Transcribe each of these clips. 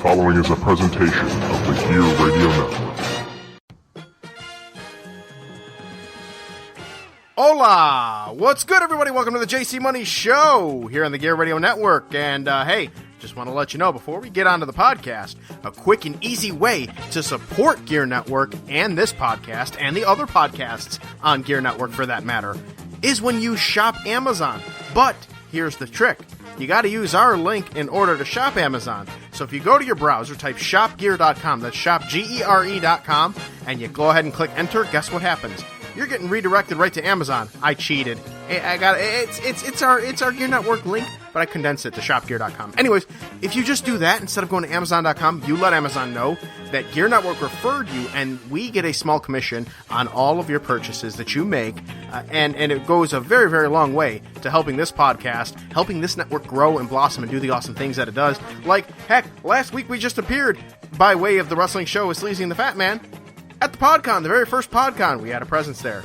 following is a presentation of the Gear Radio Network. Hola! What's good, everybody? Welcome to the JC Money Show here on the Gear Radio Network. And, hey, just want to let you know, before we get onto the podcast, a quick and easy way to support Gear Network and this podcast and the other podcasts on Gear Network, for that matter, is when you shop Amazon. But here's the trick. You got to use our link in order to shop Amazon. So if you go to your browser, type shopgear.com, that's shopgere.com, and you go ahead and click enter, guess what happens? You're getting redirected right to Amazon. I cheated. I got it's our Gear Network link, but I condensed it to shopgear.com. Anyways, if you just do that instead of going to amazon.com, you let Amazon know that Gear Network referred you, and we get a small commission on all of your purchases that you make, and it goes a very, very long way to helping this podcast, helping this network grow and blossom and do the awesome things that it does. Like, heck, last week we just appeared by way of the wrestling show with Sleazy and the Fat Man at the PodCon, the very first PodCon. We had a presence there.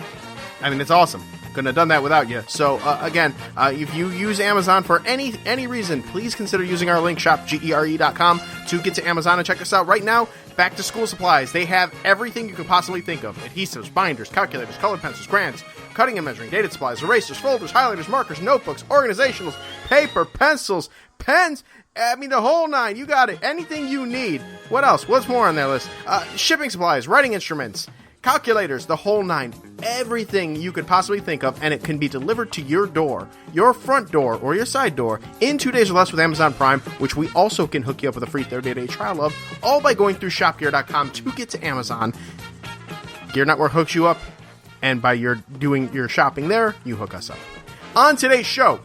I mean, it's awesome. Couldn't have done that without you. So, again, if you use Amazon for any reason, please consider using our link, shopgere.com, to get to Amazon and check us out right now. Back to school supplies. They have everything you could possibly think of. Adhesives, binders, calculators, colored pencils, crayons, cutting and measuring, dated supplies, erasers, folders, highlighters, markers, notebooks, organizationals, paper, pencils, pens. I mean, the whole nine. You got it. Anything you need. What else? What's more on their list? Shipping supplies, writing instruments, calculators, the whole nine. Everything you could possibly think of, and it can be delivered to your door, your front door, or your side door in 2 days or less with Amazon Prime, which we also can hook you up with a free 30-day trial of, all by going through shopgear.com to get to Amazon. Gear Network hooks you up, and by your doing your shopping there, you hook us up. On today's show,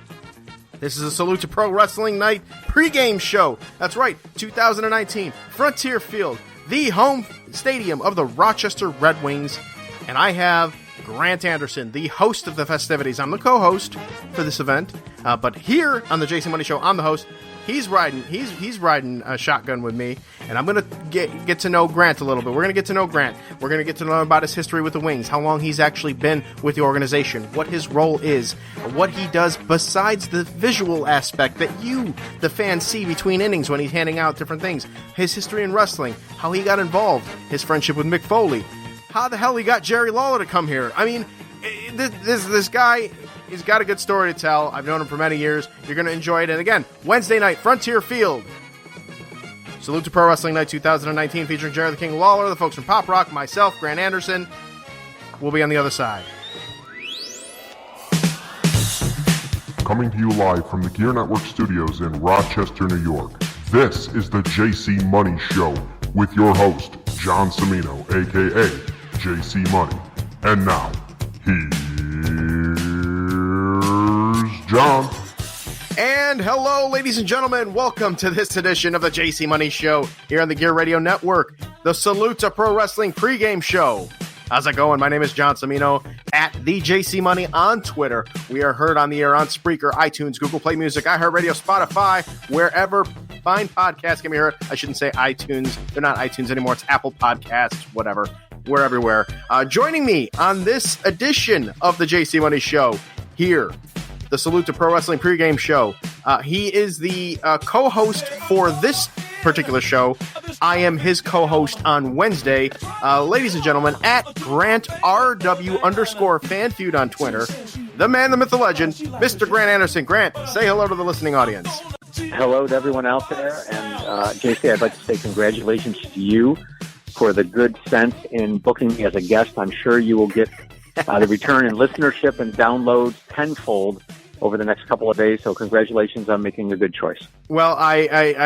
this is a Salute to Pro Wrestling Night pregame show. That's right, 2019, Frontier Field, the home stadium of the Rochester Red Wings. And I have Grant Anderson, the host of the festivities. I'm the co-host for this event. But here on the JC Money Show, I'm the host. He's riding a shotgun with me, and I'm going to get to know Grant a little bit. We're going to get to know Grant. We're going to get to know about his history with the Wings, how long he's actually been with the organization, what his role is, what he does besides the visual aspect that you, the fans, see between innings when he's handing out different things, his history in wrestling, how he got involved, his friendship with Mick Foley, how the hell he got Jerry Lawler to come here. I mean, this guy... He's got a good story to tell. I've known him for many years. You're going to enjoy it. And again, Wednesday night, Frontier Field. Salute to Pro Wrestling Night 2019 featuring Jerry the King Lawler, the folks from Pop Rock, myself, Grant Anderson. We'll be on the other side. Coming to you live from the Gear Network studios in Rochester, New York. This is the JC Money Show with your host, John Cimino, a.k.a. JC Money. And now, here's John. And hello, ladies and gentlemen. Welcome to this edition of the JC Money Show here on the Gear Radio Network, the Salute to Pro Wrestling pregame show. How's it going? My name is John Cimino at the JC Money on Twitter. We are heard on the air on Spreaker, iTunes, Google Play Music, iHeartRadio, Spotify, wherever fine podcasts can be heard. I shouldn't say iTunes. They're not iTunes anymore. It's Apple Podcasts, whatever. We're everywhere. Joining me on this edition of the JC Money Show here, the Salute to Pro Wrestling pregame show. He is the co-host for this particular show. I am his co-host on Wednesday. Ladies and gentlemen, at Grant RW _FanFeud on Twitter, the man, the myth, the legend, Mr. Grant Anderson. Grant, say hello to the listening audience. Hello to everyone out there. And JC, I'd like to say congratulations to you for the good sense in booking me as a guest. I'm sure you will get the return in listenership and downloads tenfold over the next couple of days. So congratulations on making a good choice. Well, I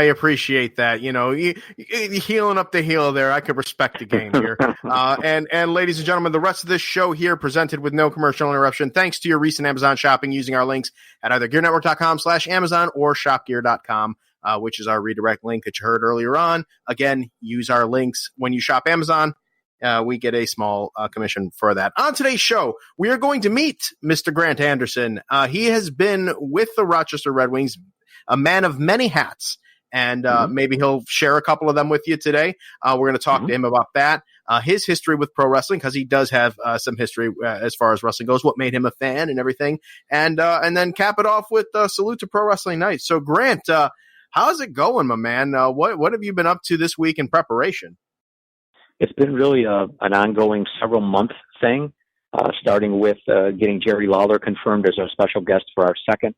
appreciate that. You know, you healing up the heel there. I could respect the game here. And ladies and gentlemen, the rest of this show here presented with no commercial interruption, thanks to your recent Amazon shopping using our links at either gearnetwork.com/Amazon or shopgear.com. Which is our redirect link that you heard earlier on. Again, use our links when you shop Amazon. We get a small commission for that. On today's show, we are going to meet Mr. Grant Anderson. He has been with the Rochester Red Wings, a man of many hats, and maybe he'll share a couple of them with you today. We're going to talk to him about that, his history with pro wrestling, because he does have some history as far as wrestling goes, what made him a fan and everything, and then cap it off with Salute to Pro Wrestling Night. So, Grant, how's it going, my man? What have you been up to this week in preparation? It's been really an ongoing several-month thing, starting with getting Jerry Lawler confirmed as our special guest for our second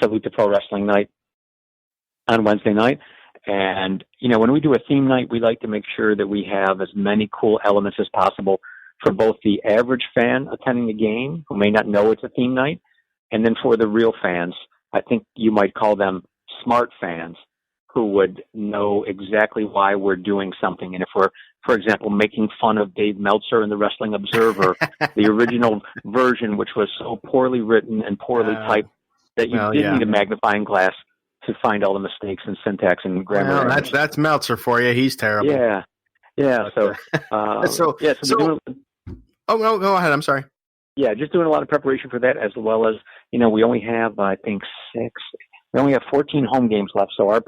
Salute to Pro Wrestling night on Wednesday night. And, when we do a theme night, we like to make sure that we have as many cool elements as possible for both the average fan attending the game who may not know it's a theme night, and then for the real fans. I think you might call them smart fans who would know exactly why we're doing something. And if we're, for example, making fun of Dave Meltzer in the Wrestling Observer, the original version, which was so poorly written and poorly typed that you didn't need a magnifying glass to find all the mistakes in syntax and grammar. Well, that's Meltzer for you. He's terrible. Yeah. So, oh, no, go ahead. I'm sorry. Yeah, just doing a lot of preparation for that, as well as, we only have, I think, 14 home games left. So our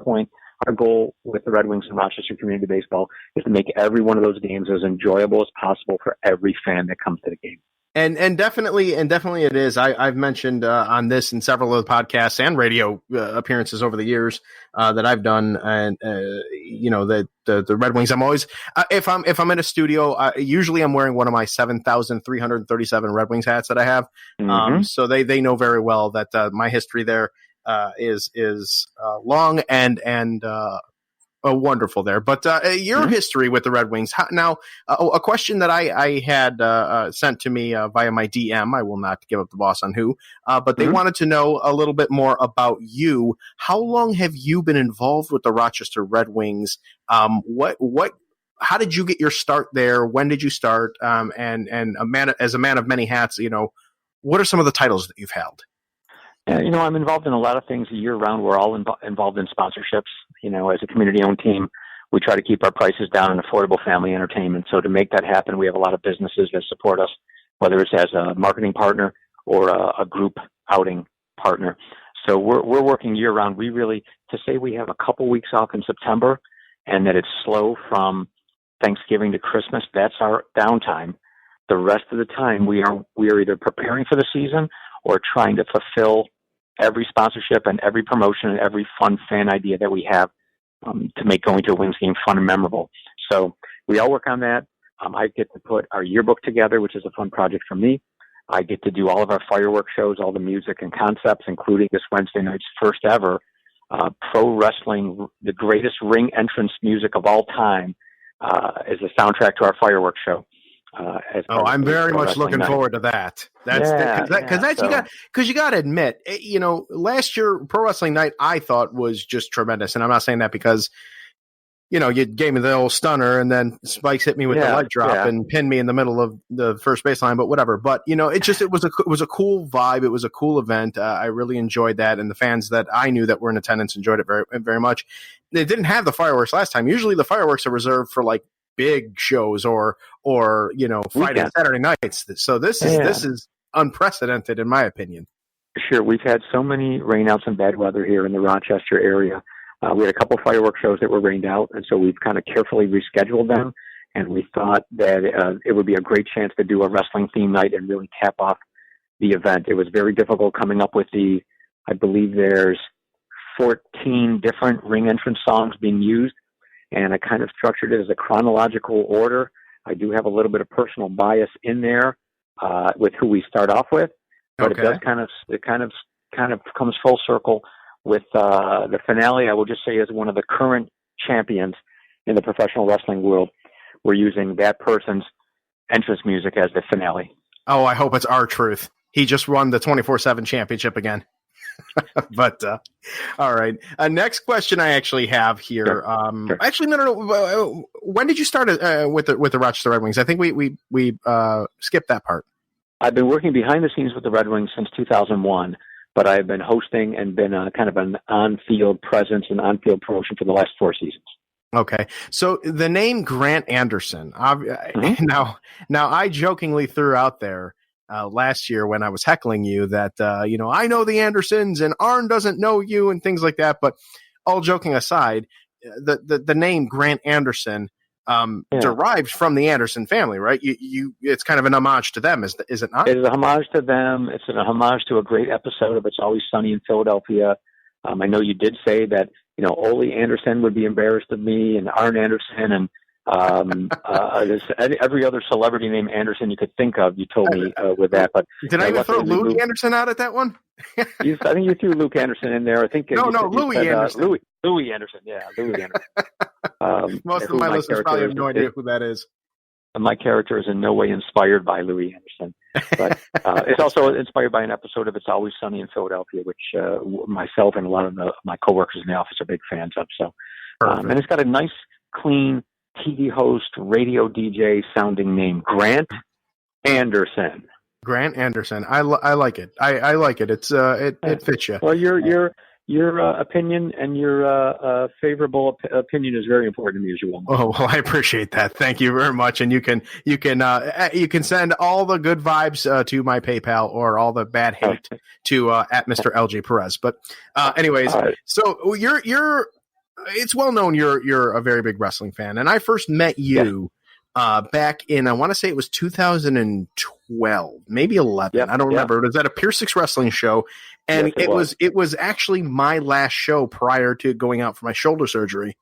goal with the Red Wings and Rochester Community Baseball is to make every one of those games as enjoyable as possible for every fan that comes to the game. And definitely it is. I've mentioned on this and several of the podcasts and radio appearances over the years that I've done, and the Red Wings. I'm always if I'm in a studio, usually I'm wearing one of my 7,337 Red Wings hats that I have. Mm-hmm. So they know very well that my history there is long and wonderful there. But your history with the Red Wings. Now, a question that I had sent to me via my DM, I will not give up the boss on who, but they wanted to know a little bit more about you. How long have you been involved with the Rochester Red Wings? How did you get your start there? When did you start? And as a man of many hats, what are some of the titles that you've held? I'm involved in a lot of things year round. We're all involved in sponsorships. As a community-owned team, we try to keep our prices down in affordable family entertainment. So to make that happen, we have a lot of businesses that support us, whether it's as a marketing partner or a group outing partner. So we're working year round. We really, to say we have a couple weeks off in September and that it's slow from Thanksgiving to Christmas, that's our downtime. The rest of the time we are either preparing for the season or trying to fulfill every sponsorship and every promotion and every fun fan idea that we have to make going to a Wings game fun and memorable. So we all work on that. I get to put our yearbook together, which is a fun project for me. I get to do all of our fireworks shows, all the music and concepts, including this Wednesday night's first ever pro wrestling, the greatest ring entrance music of all time, is the soundtrack to our fireworks show. I'm very much looking forward to that. Because you got to admit, last year Pro Wrestling Night I thought was just tremendous, and I'm not saying that because you gave me the old stunner and then Spikes hit me with the light drop and pinned me in the middle of the first baseline, but whatever. But it was a cool vibe. It was a cool event. I really enjoyed that, and the fans that I knew that were in attendance enjoyed it very, very much. They didn't have the fireworks last time. Usually the fireworks are reserved for like big shows or Friday and Saturday nights. So this is unprecedented in my opinion. Sure. We've had so many rainouts and bad weather here in the Rochester area. We had a couple fireworks shows that were rained out, and so we've kind of carefully rescheduled them, and we thought that it would be a great chance to do a wrestling theme night and really cap off the event. It was very difficult coming up with I believe there's 14 different ring entrance songs being used, and I kind of structured it as a chronological order. I do have a little bit of personal bias in there with who we start off with, but it does kind of comes full circle with the finale. I will just say, as one of the current champions in the professional wrestling world, we're using that person's entrance music as the finale. Oh, I hope it's R-Truth. He just won the 24/7 championship again. But all right. Next question I actually have here. Sure. Actually, no. When did you start with the Rochester Red Wings? I think we skipped that part. I've been working behind the scenes with the Red Wings since 2001, but I've been hosting and been kind of an on-field presence and on-field promotion for the last 4 seasons. Okay, so the name Grant Anderson. Now I jokingly threw out there last year when I was heckling you that, I know the Andersons and Arn doesn't know you and things like that. But all joking aside, the name Grant Anderson derived from the Anderson family, right? It's kind of an homage to them, is it not? It is a homage to them. It's a homage to a great episode of It's Always Sunny in Philadelphia. I know you did say that Ole Anderson would be embarrassed of me, and Arn Anderson, and every other celebrity named Anderson you could think of. You told me with that, but did I even throw Louis Anderson out at that one? I think you threw Luke Anderson in there. I think Louis Anderson. Louis Anderson, yeah, Louis Anderson. Most of my listeners probably have no idea who that is. My character is in no way inspired by Louis Anderson, but it's also inspired by an episode of It's Always Sunny in Philadelphia, which myself and a lot of my coworkers in the office are big fans of. So, and it's got a nice, clean TV host, radio DJ sounding name, Grant Anderson. Grant Anderson. I like it. I like it. It's it fits you. Well, your opinion and your favorable opinion is very important to me, as you well know. Oh, well, I appreciate that. Thank you very much. And you can send all the good vibes to my PayPal, or all the bad hate to at Mr. LG Perez. But anyways, so you're it's well known you're a very big wrestling fan, and I first met you back in, I want to say it was 2012, maybe 11. I don't remember. It was at a Pier 6 wrestling show. And yes, it was actually my last show prior to going out for my shoulder surgery.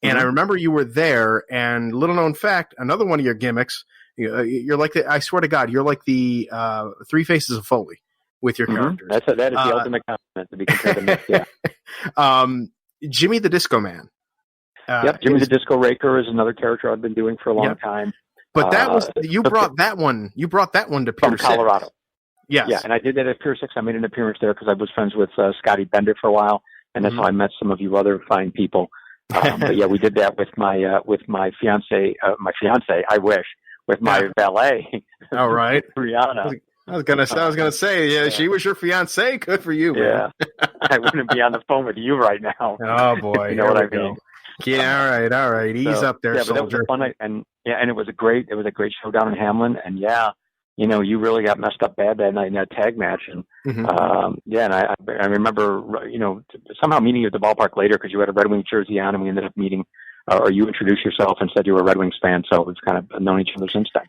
And I remember you were there, and little known fact, another one of your gimmicks, you're like I swear to God, you're like the Three Faces of Foley with your characters. That is the ultimate compliment to be compared to me. Jimmy the Disco Man. Jimmy the Disco Raker is another character I've been doing for a long time. But that was you brought that one to Pier 6. Colorado. Yes. Yeah, and I did that at Pier 6. I made an appearance there because I was friends with Scotty Bender for a while, and that's how I met some of you other fine people. But yeah, we did that with my fiance. I wish, with my valet. All right, Brianna. I was gonna say, she was your fiance. Good for you, man. Yeah, I wouldn't be on the phone with you right now. Oh boy, you know what I mean. Yeah, all right. Ease up there, soldier. But that was a fun night, and it was a great show down in Hamlin, and you really got messed up bad that night in that tag match, and and I remember somehow meeting you at the ballpark later because you had a Red Wings jersey on, and we ended up meeting. Or you introduced yourself and said you were a Red Wings fan, so we've kind of known each other since then.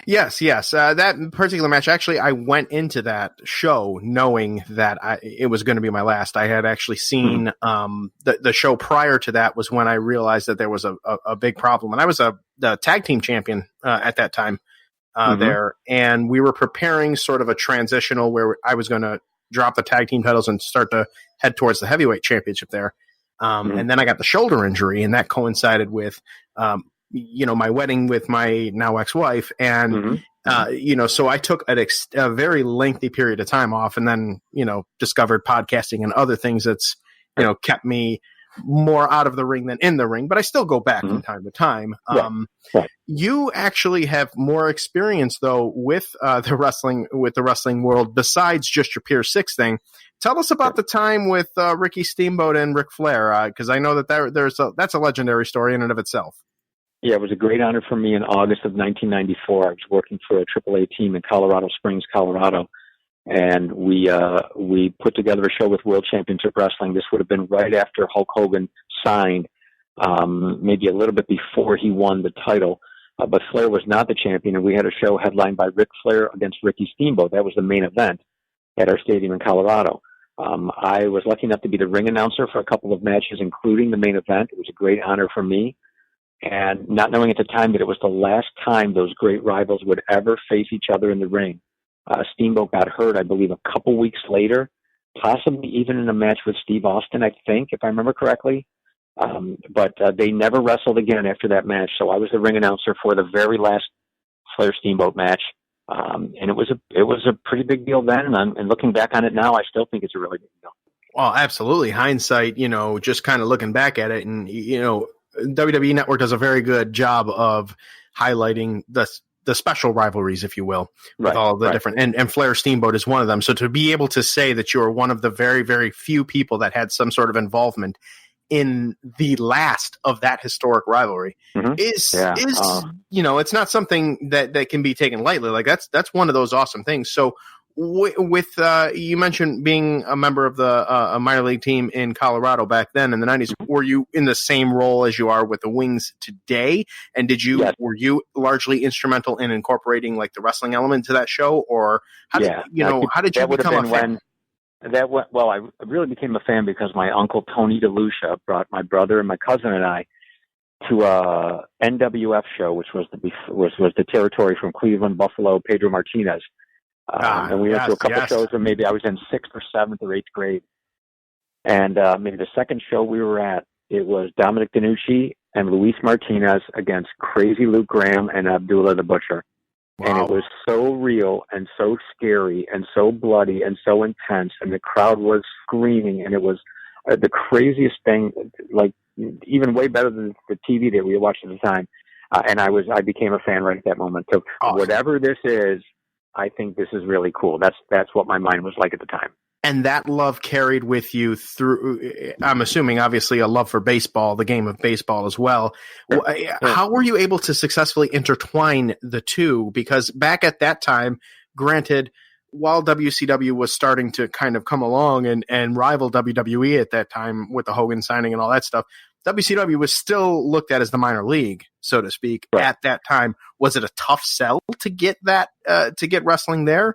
Yes. That particular match, actually, I went into that show knowing that it was going to be my last. I had actually seen the show prior to that was when I realized that there was a big problem. And I was the tag team champion at that time there, and we were preparing sort of a transitional where I was going to drop the tag team titles and start to head towards the heavyweight championship there. And then I got the shoulder injury, and that coincided with, my wedding with my now ex-wife. And, so I took a very lengthy period of time off, and then, discovered podcasting and other things that's, kept me more out of the ring than in the ring, but I still go back from time to time. You actually have more experience though with the wrestling world besides just your Pier 6 thing. Tell us about the time with Ricky Steamboat and Ric Flair, because I know that that's a legendary story in and of itself. Yeah, it was a great honor for me in August of 1994. I was working for a AAA team in Colorado Springs, Colorado, and we put together a show with World Championship Wrestling. This would have been right after Hulk Hogan signed, maybe a little bit before he won the title. But Flair was not the champion, and we had a show headlined by Ric Flair against Ricky Steamboat. That was the main event at our stadium in Colorado. I was lucky enough to be the ring announcer for a couple of matches, including the main event. It was a great honor for me. And not knowing at the time that it was the last time those great rivals would ever face each other in the ring. Steamboat got hurt, I believe, a couple weeks later, possibly even in a match with Steve Austin, I think, if I remember correctly. But they never wrestled again after that match. So I was the ring announcer for the very last Flair Steamboat match. And it was a pretty big deal then. And looking back on it now, I still think it's a really big deal. Well, absolutely. Hindsight, just kind of looking back at it, and, WWE Network does a very good job of highlighting the special rivalries, if you will, with all of the different, and Flair Steamboat is one of them. So to be able to say that you're one of the very, very few people that had some sort of involvement in the last of that historic rivalry is it's not something that can be taken lightly. Like that's one of those awesome things. So with you mentioned being a member of the minor league team in Colorado back then in the 90s, were you in the same role as you are with the Wings today? And were you largely instrumental in incorporating like the wrestling element to that show, or how did you become a fan? That went, well, I really became a fan because my uncle Tony DeLucia brought my brother and my cousin and I to a NWF show, which was the territory from Cleveland, Buffalo, Pedro Martinez. And we went to a couple shows where maybe I was in 6th or 7th or 8th grade. And maybe the second show we were at, it was Dominic DeNucci and Luis Martinez against Crazy Luke Graham and Abdullah the Butcher. Wow. And it was so real and so scary and so bloody and so intense, and the crowd was screaming, and it was the craziest thing, like even way better than the TV that we watched at the time. And I became a fan right at that moment. So whatever this is, I think this is really cool. That's what my mind was like at the time. And that love carried with you through, I'm assuming, obviously, a love for baseball, the game of baseball as well. How were you able to successfully intertwine the two? Because back at that time, granted, while WCW was starting to kind of come along and rival WWE at that time with the Hogan signing and all that stuff, WCW was still looked at as the minor league, so to speak, at that time. Was it a tough sell to get that, to get wrestling there?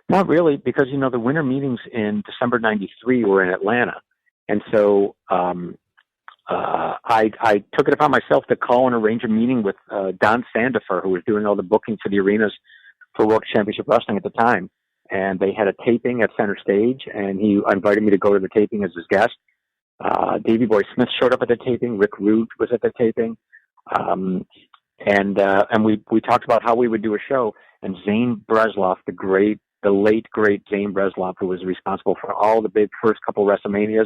Not really, because, the winter meetings in December 93 were in Atlanta. And so I took it upon myself to call and arrange a meeting with Don Sandifer, who was doing all the booking for the arenas for World Championship Wrestling at the time. And they had a taping at Center Stage, and he invited me to go to the taping as his guest. Davey Boy Smith showed up at the taping. Rick Rude was at the taping. And we talked about how we would do a show. And Zane Bresloff, the late, great Zane Bresloff, who was responsible for all the big first couple WrestleManias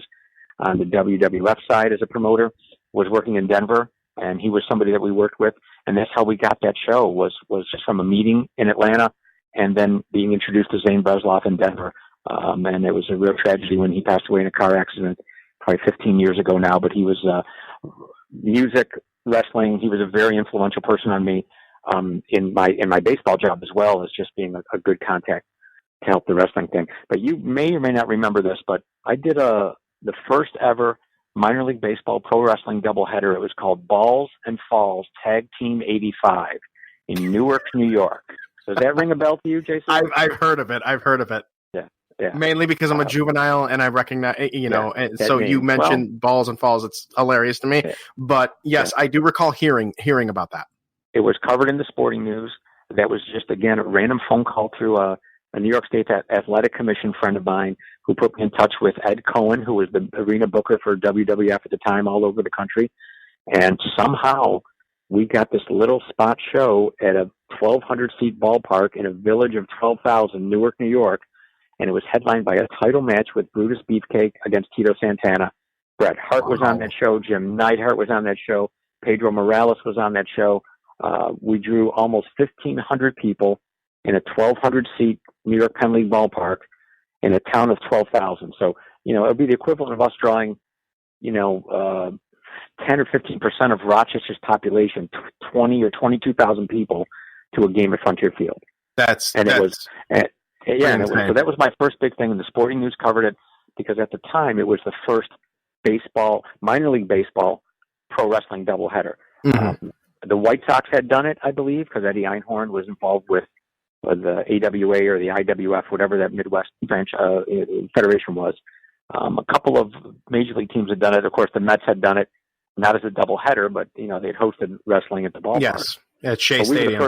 on the WWF side as a promoter, was working in Denver, and he was somebody that we worked with. And that's how we got that show, was just from a meeting in Atlanta and then being introduced to Zane Bresloff in Denver. And it was a real tragedy when he passed away in a car accident probably 15 years ago now, but he was music, wrestling. He was a very influential person on me in my baseball job, as well as just being a good contact to help the wrestling thing. But you may or may not remember this, but I did the first ever minor league baseball pro wrestling doubleheader. It was called Balls and Falls Tag Team 85 in Newark, New York. Does that ring a bell to you, Jason? I've heard of it. Yeah. Mainly because I'm a juvenile and I recognize, and so you mentioned Balls and Falls. It's hilarious to me. Yeah. But yes, I do recall hearing about that. It was covered in the Sporting News. That was just, again, a random phone call through a New York State Athletic Commission friend of mine who put me in touch with Ed Cohen, who was the arena booker for WWF at the time all over the country. And somehow we got this little spot show at a 1,200-seat ballpark in a village of 12,000, Newark, New York. And it was headlined by a title match with Brutus Beefcake against Tito Santana. Bret Hart was on that show. Jim Neidhart was on that show. Pedro Morales was on that show. We drew almost 1,500 people in a 1,200-seat New York Penn League ballpark in a town of 12,000. So, it would be the equivalent of us drawing, 10 or 15% of Rochester's population, 20 or 22,000 people to a game at Frontier Field. So that was my first big thing, and the Sporting News covered it because at the time it was the first minor league baseball, pro wrestling doubleheader. Mm-hmm. The White Sox had done it, I believe, because Eddie Einhorn was involved with the AWA or the IWF, whatever that Midwest branch federation was. A couple of major league teams had done it. Of course, the Mets had done it, not as a doubleheader, but they'd hosted wrestling at the ballpark. Yes, at Shea Stadium. We were the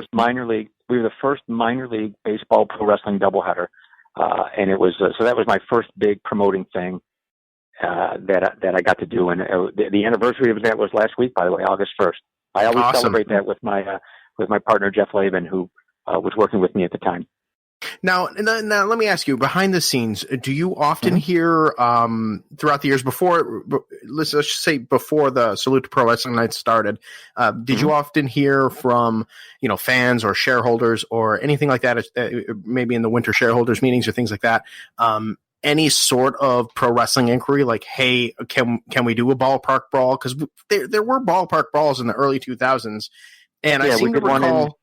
first minor league baseball pro wrestling doubleheader, and it was so that was my first big promoting thing that I got to do. And the anniversary of that was last week, by the way, August 1st. I always celebrate that with my partner Jeff Lavin, who was working with me at the time. Now, let me ask you, behind the scenes, do you often hear throughout the years let's just say before the Salute to Pro Wrestling Nights started, did you often hear from, fans or shareholders or anything like that, maybe in the winter shareholders meetings or things like that, any sort of pro wrestling inquiry like, hey, can we do a ballpark brawl? Because there were ballpark brawls in the early 2000s, and I seem to recall...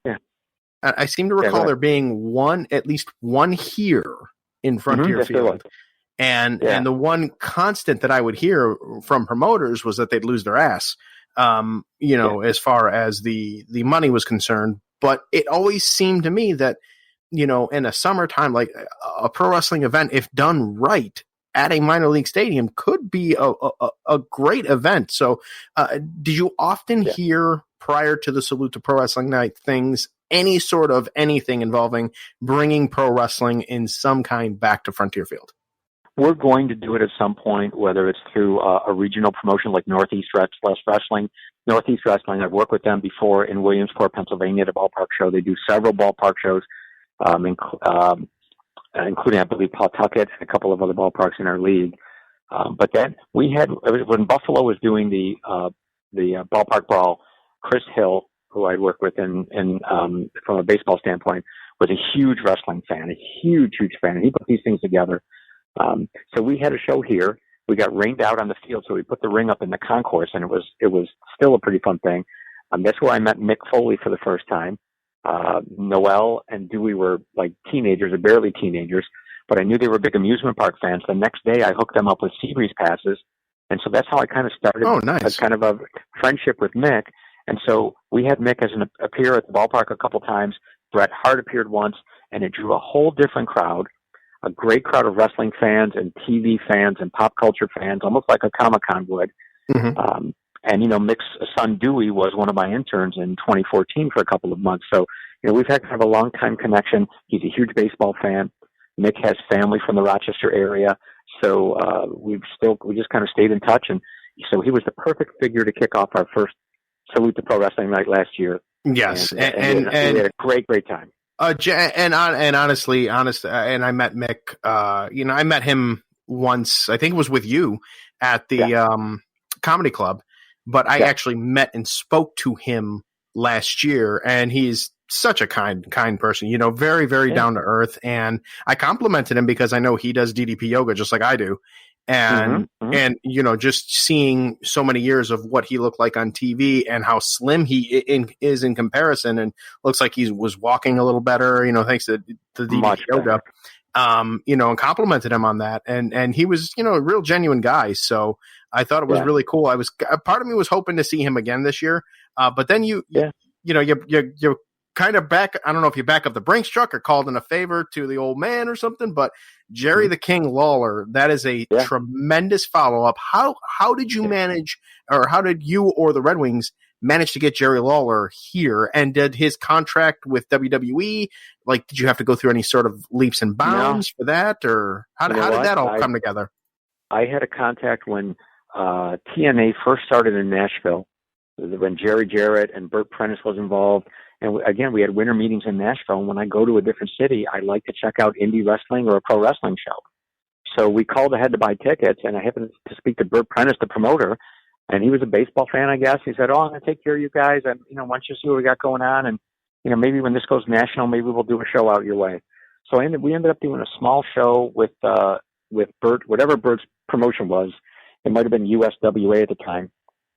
I seem to recall there being at least one here in Frontier Field. And the one constant that I would hear from promoters was that they'd lose their ass, as far as the money was concerned. But it always seemed to me that, in a summertime, like a pro wrestling event, if done right at a minor league stadium, could be a great event. So, did you often hear prior to the Salute to Pro Wrestling Night any sort of anything involving bringing pro wrestling in some kind back to Frontier Field? We're going to do it at some point, whether it's through a regional promotion like Northeast Wrestling. Northeast Wrestling, I've worked with them before in Williamsport, Pennsylvania, at a ballpark show. They do several ballpark shows, including, I believe, Pawtucket and a couple of other ballparks in our league. But then when Buffalo was doing the ballpark brawl, Chris Hill, who I'd worked with from a baseball standpoint, was a huge wrestling fan, a huge fan. And he put these things together. So we had a show here. We got rained out on the field, so we put the ring up in the concourse, and it was still a pretty fun thing. That's where I met Mick Foley for the first time. Noel and Dewey were like teenagers, or barely teenagers, but I knew they were big amusement park fans. The next day, I hooked them up with Seabreeze passes, and so that's how I kind of started as kind of a friendship with Mick. And so we had Mick appear at the ballpark a couple times. Bret Hart appeared once, and it drew a whole different crowd. A great crowd of wrestling fans and TV fans and pop culture fans, almost like a Comic-Con would. Mm-hmm. And Mick's son Dewey was one of my interns in 2014 for a couple of months. So, we've had kind of a long time connection. He's a huge baseball fan. Mick has family from the Rochester area. So, we just kind of stayed in touch. And so he was the perfect figure to kick off our first Salute to Pro Wrestling Night last year. Yes. And we had a great time. And honestly, and I met Mick, I met him once, I think it was with you at the comedy club, but I actually met and spoke to him last year, and he's such a kind person, very, very down to earth. And I complimented him because I know he does DDP yoga just like I do. And, and, just seeing so many years of what he looked like on TV and how slim he is in comparison, and looks like he was walking a little better, thanks to the DDP yoga, and complimented him on that. And he was, a real genuine guy. So I thought it was really cool. Part of me was hoping to see him again this year. But then you're kind of back. I don't know if you back up the Brinks truck or called in a favor to the old man or something, but Jerry the King Lawler, that is a tremendous follow-up. How did you manage, or how did you or the Red Wings manage to get Jerry Lawler here? And did his contract with WWE, did you have to go through any sort of leaps and bounds for that, or how did that all come together? I had a contact when TNA first started in Nashville, when Jerry Jarrett and Burt Prentice was involved. And again, we had winter meetings in Nashville. And when I go to a different city, I like to check out indie wrestling or a pro wrestling show. So we called ahead to buy tickets, and I happened to speak to Burt Prentice, the promoter, and he was a baseball fan, I guess. He said, I'm going to take care of you guys. And, why don't you see what we got going on? And, maybe when this goes national, maybe we'll do a show out your way. So we ended up doing a small show with Burt, whatever Burt's promotion was. It might have been USWA at the time.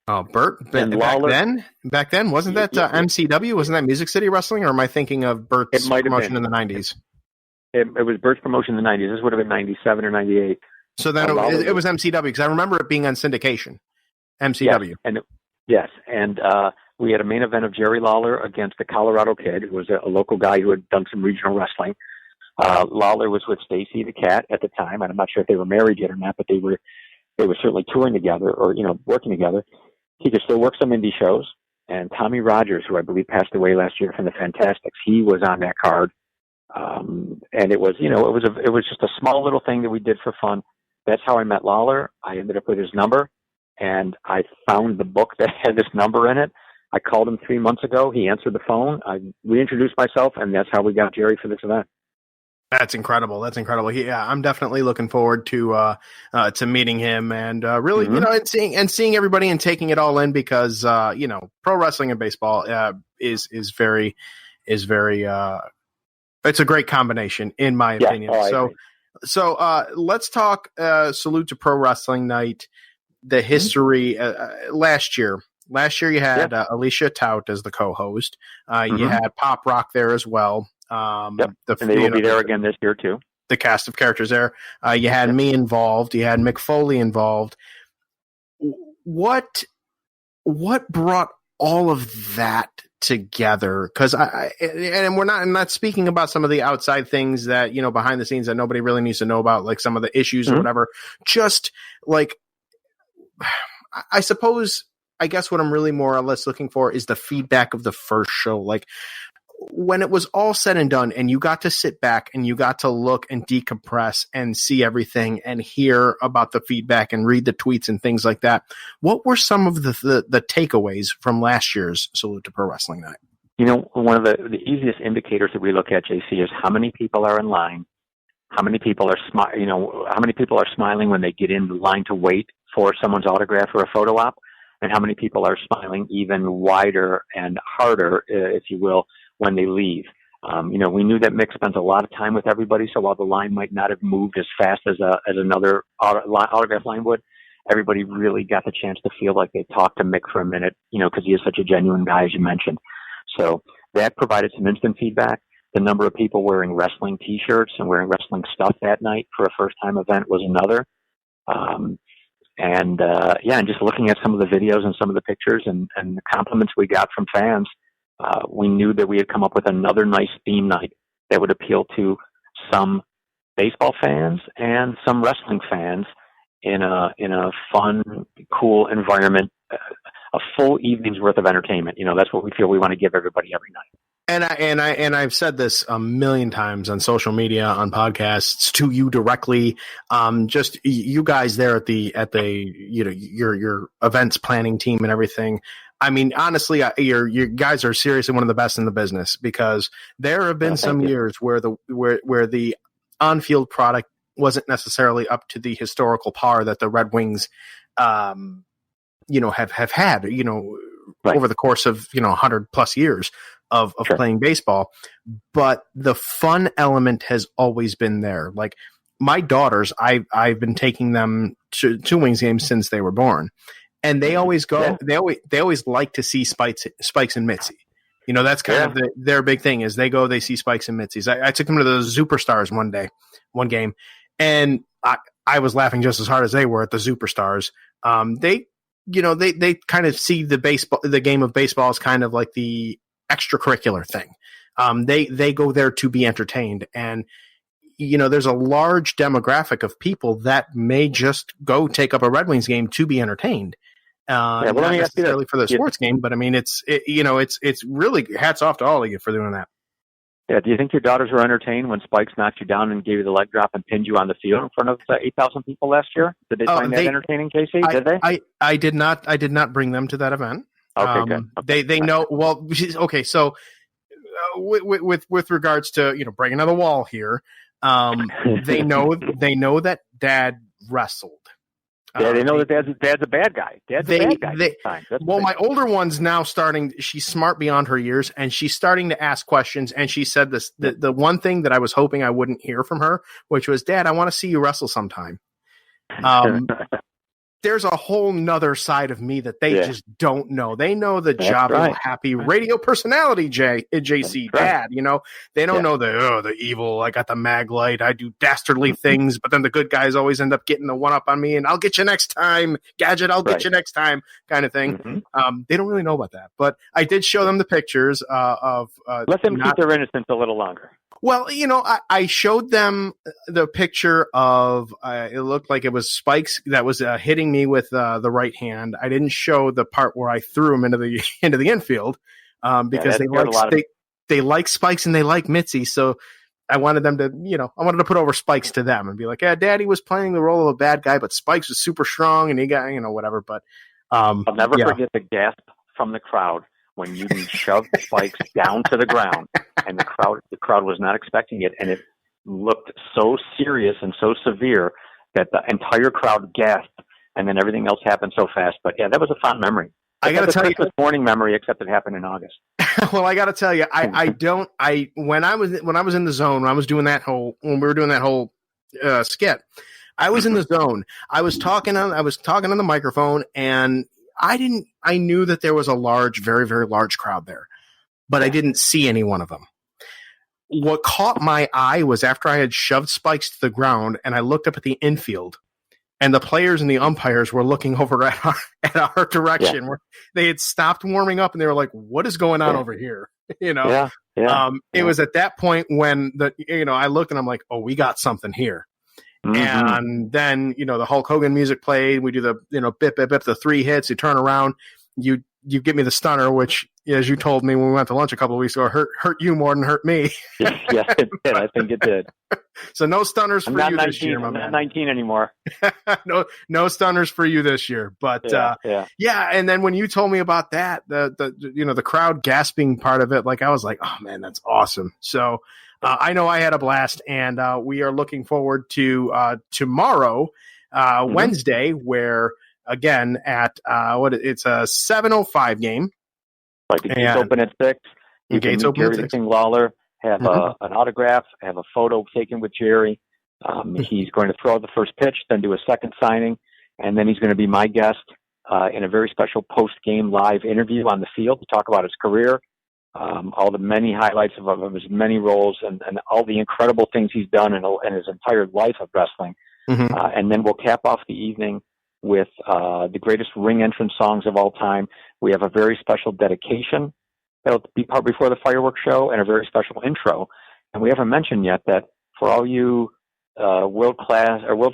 Oh, Burt, back then, wasn't that MCW? Wasn't that Music City Wrestling? Or am I thinking of Burt's promotion in the 90s? It was Burt's promotion in the 90s. This would have been 97 or 98. So then it was MCW, because I remember it being on syndication. MCW. Yes, and we had a main event of Jerry Lawler against the Colorado Kid, who was a local guy who had done some regional wrestling. Lawler was with Stacy the Cat at the time, and I'm not sure if they were married yet or not, but they were certainly touring together or working together. He could still work some indie shows, and Tommy Rogers, who I believe passed away last year from the Fantastics, he was on that card. And it was just a small little thing that we did for fun. That's how I met Lawler. I ended up with his number, and I found the book that had this number in it. I called him 3 months ago. He answered the phone. I reintroduced myself, and that's how we got Jerry for this event. That's incredible. I'm definitely looking forward to meeting him, and really, and seeing everybody and taking it all in, because pro wrestling and baseball is very it's a great combination in my opinion. So let's talk Salute to Pro Wrestling Night, the history. Last year you had Alicia Tout as the co-host. You had Pop Rock there as well. And they will be there again this year too. The cast of characters there. You had me involved. You had Mick Foley involved. What brought all of that together, because I'm not speaking about some of the outside things that, behind the scenes that nobody really needs to know about, like some of the issues or whatever. Just like, I suppose, I guess what I'm really more or less looking for is the feedback of the first show. Like, when it was all said and done and you got to sit back and you got to look and decompress and see everything and hear about the feedback and read the tweets and things like that, what were some of the takeaways from last year's Salute to Pro Wrestling Night? One of the easiest indicators that we look at, JC, is how many people are in line, how many people are how many people are smiling when they get in the line to wait for someone's autograph or a photo op, and how many people are smiling even wider and harder, if you will, when they leave. We knew that Mick spends a lot of time with everybody, so while the line might not have moved as fast as another autograph line would, everybody really got the chance to feel like they talked to Mick for a minute, because he is such a genuine guy, as you mentioned. So that provided some instant feedback. The number of people wearing wrestling T-shirts and wearing wrestling stuff that night for a first-time event was another. And just looking at some of the videos and some of the pictures and the compliments we got from fans, we knew that we had come up with another nice theme night that would appeal to some baseball fans and some wrestling fans in a fun, cool environment, a full evening's worth of entertainment. That's what we feel we want to give everybody every night. And I've said this a million times on social media, on podcasts, to you directly. Just you guys there at the your events planning team and everything. I mean, honestly, you guys are seriously one of the best in the business, because there have been some years where the on-field product wasn't necessarily up to the historical par that the Red Wings, have had, over the course of 100 plus years of playing baseball. But the fun element has always been there. Like, my daughters, I've been taking them to Wings games since they were born. And they always go. Yeah. They always like to see Spikes and Mitzi. That's kind of their big thing. Is they go, they see Spikes and Mitzi's. I took them to the Superstars one game, and I was laughing just as hard as they were at the Superstars. They kind of see the game of baseball as kind of like the extracurricular thing. They go there to be entertained, and there's a large demographic of people that may just go take up a Red Wings game to be entertained. Not necessarily for the sports game, but I mean, it's really hats off to all of you for doing that. Yeah. Do you think your daughters were entertained when Spikes knocked you down and gave you the leg drop and pinned you on the field in front of 8,000 people last year? Did they find that entertaining, Casey? Did they? I did not. I did not bring them to that event. Okay, good. Okay. They know. Well, okay. So with regards to breaking on the wall here, they know that Dad wrestled. Yeah, they know that Dad's a bad guy. Dad's a bad guy. My older one's now starting. She's smart beyond her years, and she's starting to ask questions. And she said this: the one thing that I was hoping I wouldn't hear from her, which was, "Dad, I want to see you wrestle sometime." There's a whole nother side of me that they just don't know. They know the jovial, happy radio personality, JC Dad. They don't know the evil. I got the mag light. I do dastardly things, but then the good guys always end up getting the one up on me. And I'll get you next time, Gadget. I'll get you next time, kind of thing. They don't really know about that, but I did show them the pictures of. Let them keep their innocence a little longer. Well, I showed them the picture of, it looked like it was Spikes that was hitting me with the right hand. I didn't show the part where I threw him into the infield because they like Spikes and they like Mitzi. So I wanted them to, I wanted to put over Spikes to them and be like, yeah, Daddy was playing the role of a bad guy, but Spikes was super strong and he got, whatever. But I'll never forget the gasp from the crowd when you shoved Spikes down to the ground, and the crowd was not expecting it, and it looked so serious and so severe that the entire crowd gasped, and then everything else happened so fast. But yeah, that was a fun memory. I got to tell you, Christmas morning memory, except it happened in August. Well, I got to tell you, when I was in the zone, when we were doing that whole skit, I was in the zone. I was talking on the microphone, and I knew that there was a large, very, very large crowd there, but I didn't see any one of them. What caught my eye was after I had shoved Spikes to the ground and I looked up at the infield, and the players and the umpires were looking over at our direction. Yeah. Where they had stopped warming up, and they were like, "What is going on over here?" You know. Yeah. Yeah. It was at that point when I looked and I'm like, "Oh, we got something here." Mm-hmm. And then, the Hulk Hogan music played. We do the, bip, bip, bip, the 3 hits. You turn around, you give me the stunner, which, as you told me when we went to lunch a couple of weeks ago, hurt you more than hurt me. Yeah, it did. I think it did. So no stunners for you this year, my I'm man. not 19 anymore. No stunners for you this year. But yeah. And then when you told me about that, the crowd gasping part of it, like I was like, oh man, that's awesome. So I know I had a blast, and we are looking forward to tomorrow, Wednesday, where again at it's a 7:05 game. Right, the gates open at 6. You gates can open meet at Jerry 6. King Lawler, have an autograph, have a photo taken with Jerry. He's going to throw out the first pitch, then do a second signing, and then he's going to be my guest in a very special post-game live interview on the field to talk about his career, all the many highlights of his many roles, and all the incredible things he's done in his entire life of wrestling. And then we'll cap off the evening with the greatest ring entrance songs of all time. We have a very special dedication that'll be part before the fireworks show, and a very special intro. And we haven't mentioned yet that for all you world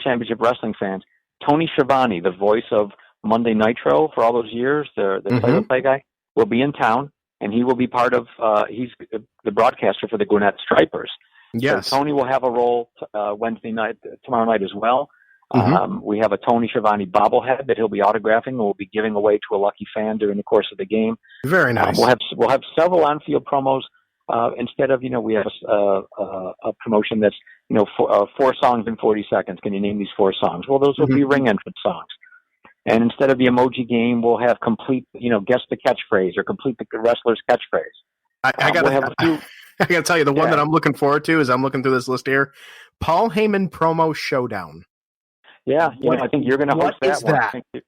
championship wrestling fans, Tony Schiavone, the voice of Monday Nitro for all those years, the play-by-play guy, will be in town, and he will be part of. He's the broadcaster for the Gwinnett Stripers. Yes. So Tony will have a role tomorrow night as well. We have a Tony Schiavone bobblehead that he'll be autographing and we'll be giving away to a lucky fan during the course of the game. Very nice. We'll have several on-field promos. Instead of, we have a promotion that's, 4 songs in 40 seconds. Can you name these 4 songs? Well, those will be ring entrance songs. And instead of the emoji game, we'll have complete, guess the catchphrase or complete the wrestler's catchphrase. I got to tell you, the one that I'm looking forward to is I'm looking through this list here. Paul Heyman promo showdown. Yeah, I think you're going to host that one. That?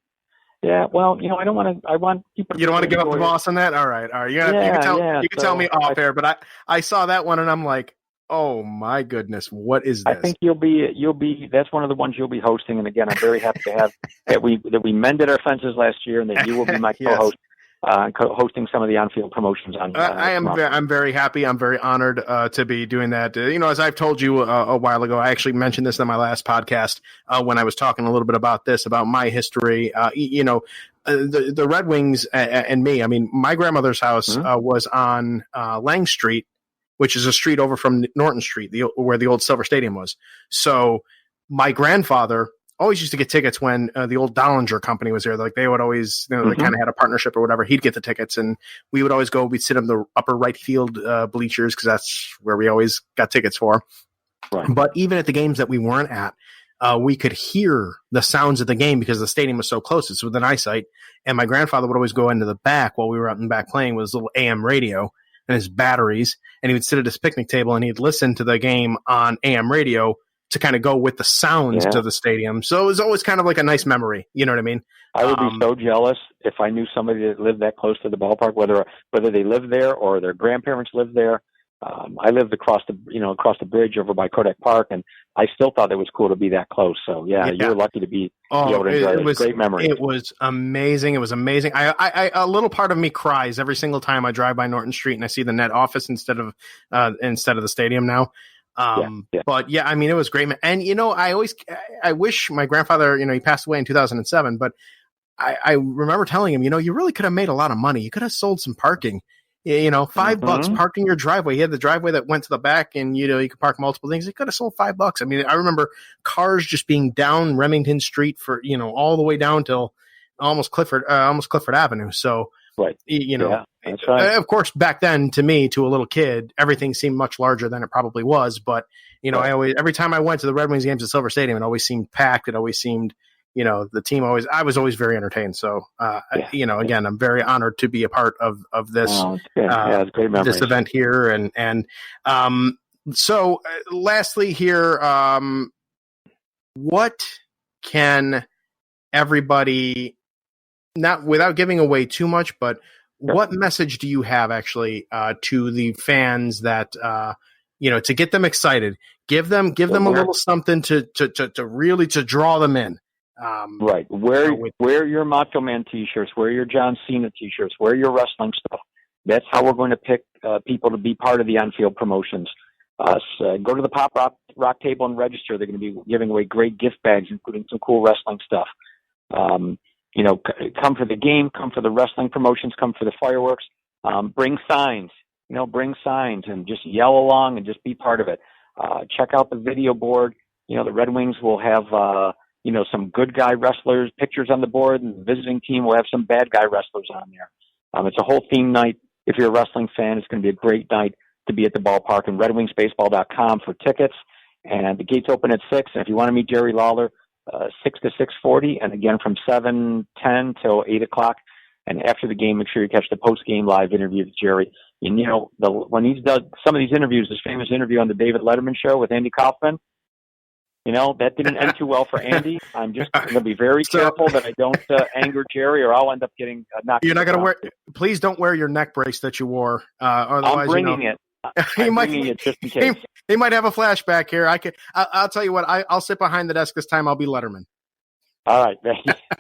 Yeah, well, I don't want to. I want people. You don't want to give up the boss on that. All right. You can tell me off air, but I saw that one and I'm like, oh my goodness, what is this? I think you'll be. That's one of the ones you'll be hosting. And again, I'm very happy to have that we mended our fences last year, and that you will be my yes. co-host. Hosting some of the on-field promotions on. I'm very happy. I'm very honored to be doing that. As I've told you a while ago, I actually mentioned this in my last podcast when I was talking a little bit about my history. The Red Wings and me. I mean, my grandmother's house was on Lang Street, which is a street over from Norton Street, where the old Silver Stadium was. So my grandfather always used to get tickets when the old Dollinger company was there. Like they would always, they kind of had a partnership or whatever. He'd get the tickets, and we would always go. We'd sit in the upper right field bleachers because that's where we always got tickets for. Right. But even at the games that we weren't at, we could hear the sounds of the game because the stadium was so close. It's within eyesight. And my grandfather would always go into the back while we were out in the back playing with his little AM radio and his batteries, and he would sit at his picnic table and he'd listen to the game on AM radio to kind of go with the sounds to the stadium. So it was always kind of like a nice memory. You know what I mean? I would be so jealous if I knew somebody that lived that close to the ballpark, whether they lived there or their grandparents lived there. I lived across the bridge over by Kodak Park, and I still thought it was cool to be that close. So you were lucky to be able to enjoy it. It was great memory. It was amazing. It was amazing. I a little part of me cries every single time I drive by Norton Street and I see the net office instead of the stadium now. But yeah, I mean, it was great. And, I wish my grandfather, he passed away in 2007, but I remember telling him, you really could have made a lot of money. You could have sold some parking, $5 parked in your driveway. He had the driveway that went to the back and, you could park multiple things. He could have sold $5. I mean, I remember cars just being down Remington Street for, all the way down till almost Clifford Avenue. So, right. That's right. Of course, back then, to me, to a little kid, everything seemed much larger than it probably was. But, every time I went to the Red Wings games at Silver Stadium, it always seemed packed. It always seemed, the team I was always very entertained. So, again, I'm very honored to be a part of this, it's great memories. This event here. And so lastly here, what can everybody, not without giving away too much, but what message do you have actually to the fans that to get them excited? Give them a little something to really to draw them in. Right. Wear your Macho Man T-shirts. Wear your John Cena T-shirts. Wear your wrestling stuff. That's how we're going to pick people to be part of the on-field promotions. Go to the Pop Rock table and register. They're going to be giving away great gift bags, including some cool wrestling stuff. Come for the game. Come for the wrestling promotions. Come for the fireworks. Bring signs. Bring signs and just yell along and just be part of it. Check out the video board. The Red Wings will have some good guy wrestlers pictures on the board, and the visiting team will have some bad guy wrestlers on there. It's a whole theme night. If you're a wrestling fan, it's going to be a great night to be at the ballpark, and redwingsbaseball.com for tickets. And the gates open at 6. And if you want to meet Jerry Lawler, 6 to 6:40, and again from 7:10 till 8 o'clock. And after the game, make sure you catch the post-game live interview with Jerry. And, when he's done some of these interviews, this famous interview on the David Letterman show with Andy Kaufman, that didn't end too well for Andy. I'm just going to be very careful that I don't anger Jerry, or I'll end up getting knocked. You're not going to please don't wear your neck brace that you wore. Otherwise, I'm bringing it. Bringing it just in case. He might have a flashback here. I'll tell you what, I'll sit behind the desk this time. I'll be Letterman. All right.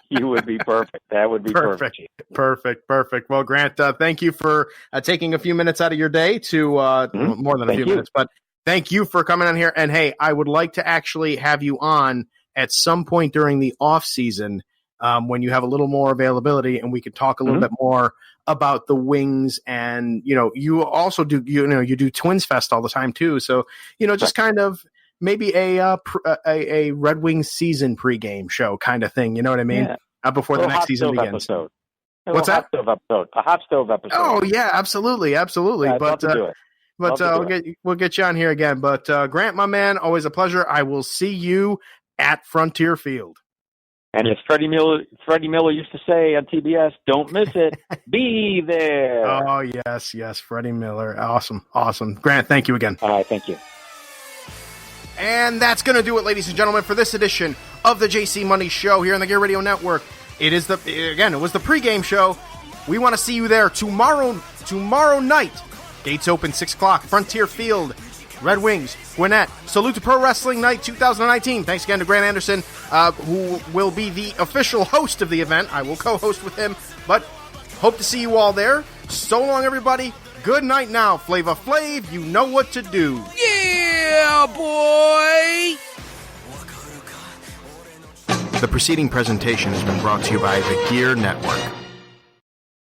You would be perfect. That would be perfect. Perfect. Well, Grant, thank you for taking a few minutes out of your day to more than a few minutes, but thank you for coming on here. And hey, I would like to actually have you on at some point during the off season when you have a little more availability, and we could talk a little bit more about the Wings. And, you also do, you do Twins Fest all the time too. So, just kind of maybe a Red Wings season pregame show kind of thing. You know what I mean? Yeah. Before the next season begins. What's that? A hot stove episode. Oh yeah, absolutely. Yeah, But do it. we'll get you on here again. But Grant, my man, always a pleasure. I will see you at Frontier Field. And as Freddie Miller used to say on TBS, don't miss it. Be there. Oh, yes, Freddie Miller. Awesome. Grant, thank you again. All right, thank you. And that's going to do it, ladies and gentlemen, for this edition of the JC Money Show here on the Gear Radio Network. It was the pregame show. We want to see you there tomorrow night. Gates open 6 o'clock, Frontier Field. Red Wings, Gwinnett. Salute to Pro Wrestling Night 2019. Thanks again to Grant Anderson, who will be the official host of the event. I will co-host with him, but hope to see you all there. So long, everybody. Good night now. Flava Flav, you know what to do. Yeah, boy! The preceding presentation has been brought to you by the Gear Network.